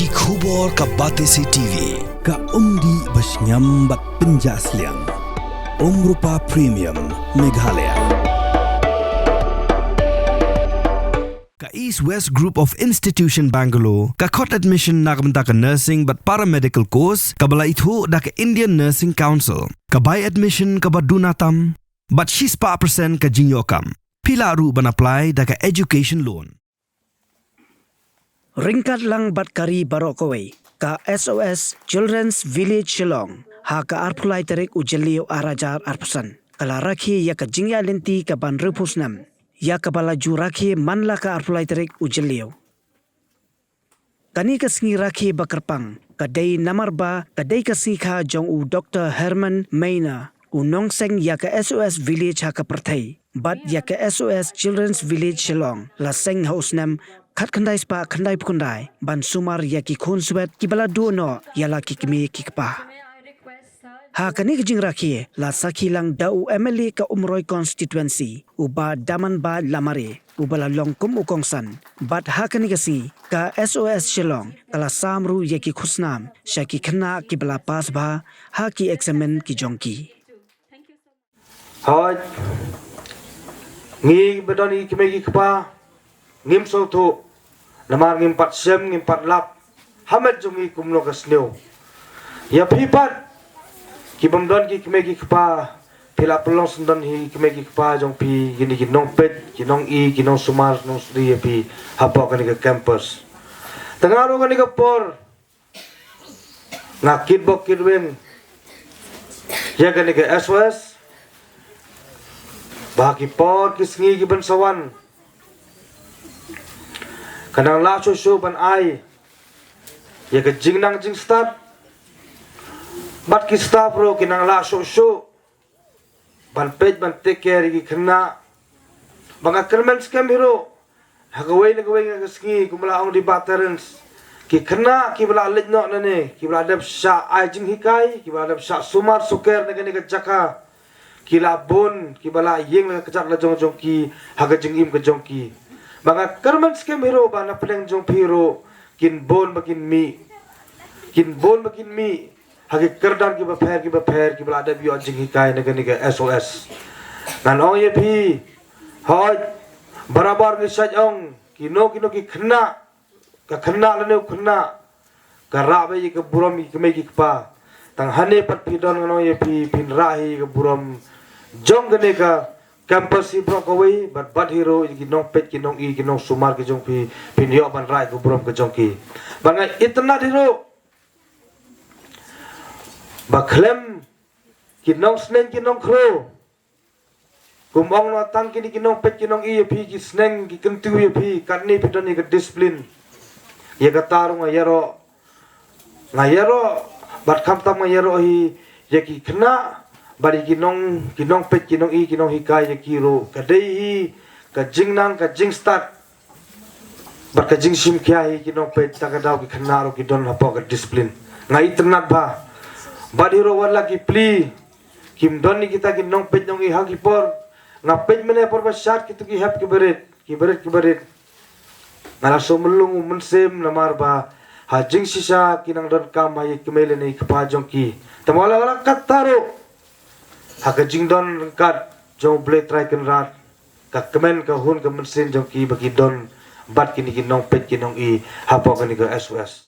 Ki khubor ka Batesi TV. Ka umdi basnyam bat penjaslian. Rupa Premium Meghalaya. Ka East West Group of Institution Bangalore. Ka khot admission nagamta ka nursing but paramedical course. Ka bala ithu da ka Indian Nursing Council. Ka buy admission ka badunatam. But she's pa percent ka Jingïaid. Pila ru ban apply da ka education loan. Ringkat lang bat kari barokaway ka SOS Children's Village Shillong ha ka arpulai terik ujeliu arajar arpusan kala Rakhe ya ka Jingïaid Lynti ka ban rupus Snem ya ka bala ju Rakhe manla ka arpulai terik ujeliu kani ka singi Rakhe bakarpang ka day namar ba ka day ka sikha jong u Dr. Herman Maina u nongseng ya ka SOS Village ha ka perthai bat ya ka SOS Children's Village Shillong la seng house Snem Khat khandai spa khandai pukundai ban Sumar ya ki khun suet ki bala du no ya la ki kmi ki pa ha kani jing Rakhe la sakhi lang dau MLA ka umroi constituency uba daman ba lamare ubala longkum ukongsan bat ha kani si ka SOS Shillong kala samru ya ki khusnam shaki Khynnah ki bala pas ba ha ki examen ki jongki Hai ngi bedoni ki megi kpa ngim so tu namar ngim pat sem ngim pat lap hamet jungi kumlo kasneu ya pipat ki bamdon ki megi kpa pila pelong sundan hi ki megi kpa jong pi gini ki nong pet ki nong i ki nong Sumar nong sri ya pi hapa kani ka campus tengaro kani ka por ngakit bok kirwen ya kani ka SOS baki por kisngi ki bansawan kanang la so ban ai ya ka jingnang jing start bat ki staff ro kinang la so ban page ban take care ki Khynnah banga kermen scam hero hagawai nga ski kumala ong di batterens ki Khynnah ki bala lej no nane ki bala dab sha ai jing hikai ki bala dab sha Sumar suker ne ka jaka ki la bon ki bala yeng la kajak la jong ki haga jing im ka jong ki banga kermen scam hero bana peleng jong hero kin bon makin mi hagi kerdan ki ba pher ki bala dab yo jing hikai ne ka SOS nan ong ye phi hoj barabar ni saj ong kino ki Khynnah ka Khynnah la ne Khynnah ka ra ba ye ka buram ki me ki pa tang hane pat phi don ngano ye phi phin ra hi ka buram jong gane ka campus si brokaway bat hero ki nong pet ki nong i ki nong Sumar ki jong phi phin yo ban rai ka buram ka jong ki banga itna hero ba klem ki nong Snem ki nong kro kumong no tang ki nong pet ki nong i phi ki Snem ki kentu ye phi kanni pitani ka discipline ye ka tarung ayero bat khamtam ayero hi ye ki Khynnah bari ki nong pet ki nong i ki nong hikai ye ki ro ka dei hi ka jingnang ka jing start bat ka jing sim kya hi ki nong pet ta ka daw ki Khynnah ro ki don hapo ka discipline ngai ternat ba badi ro wala ki pli kim doni kita ki nong pet nong i ha ki por nga pet mene por ba shat ki tu ki hap ki beret ngala so melung mensem namar ba ha jing sisa ki nang don kam ha ki mele nei ka pa jong ki tamala wala kataro ha ka jing don kat jong blade try kan rat ka kemen ka hun ka mensen jong ki bagi don bat ki nong pet ki nong i ha po ka ni ka SOS.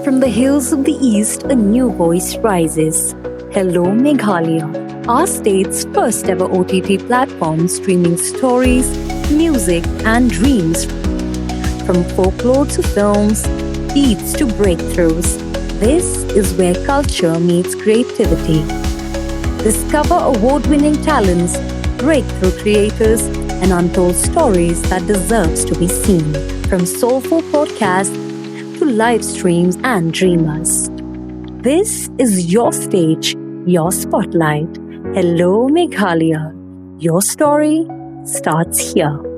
From the hills of the east, a new voice rises. Hello Meghalaya, our state's first ever OTT platform streaming stories, music and dreams. From folklore to films, beats to breakthroughs, this is where culture meets creativity. Discover award-winning talents, breakthrough creators, and untold stories that deserves to be seen. From soulful podcasts to live streams and dreamers. This is your stage, your spotlight. Hello Meghalaya. Your story starts here.